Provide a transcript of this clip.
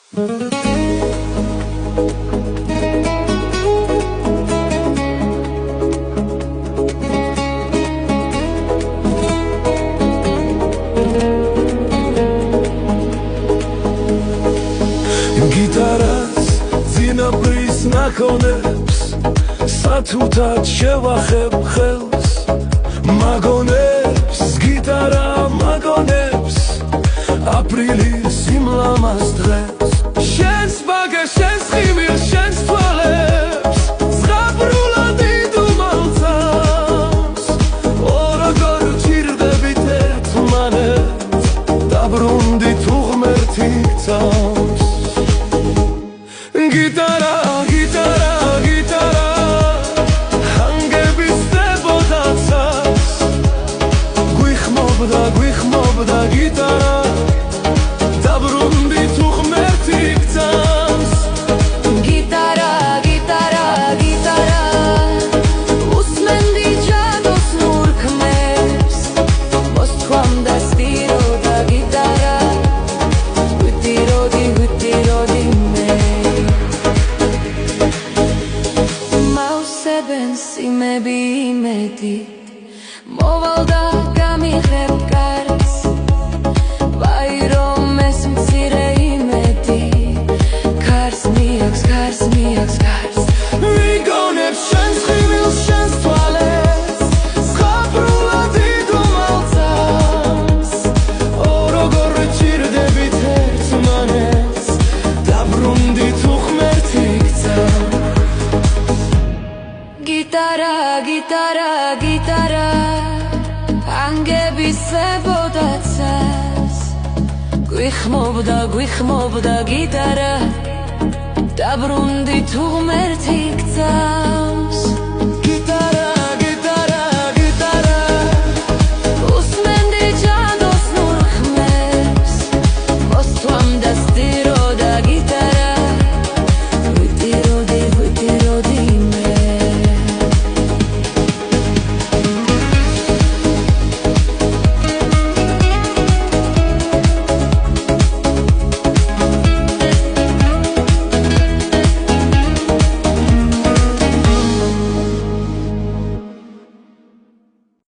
გიტარას ძინავრის ნაქონებს სათუთად შევახებ ხელს მაგონებს გიტარა მაგონებს აპრილის იმლამას დღეს შენს ბაგას შენს ხიმილს შენს თვალებს ზღაპრულად იდუმალწავს ოროგორ ჭირდებით ერთმანეთს დაბრუნდით უღმერთი გწავს გიტარა გიტარა გიტარა ანგების დებოდაცას გვიხმობდა გვიხმობდა გიტარა დაბრუნდით უღმერთი გწავს გიტარა გიტარა გიტარა უსმენდი ჯადოს ნურქმებს მოსთქვამდა სტიროდა გიტარა გვიტიროდი გვიტიროდი სიმები იმედით მოვალდა გამიღებ კარს ვაირო ეს მცირე იმედი კარს მიაქვს კარს მიაქვს კარს ვიგონებს შენს ხილს შენს თვალებს ზღაპრულად იდუმალწავს ოროგორ ჭირდებით ერთმანეთს დაბრუნდით უღმერთი გწავს გიტარა გიტარა გიტარა ანგების დებოდაცას გვიხმობდა გვიხმობდა გიტარა დაბრუნდით უღმერთი გწავს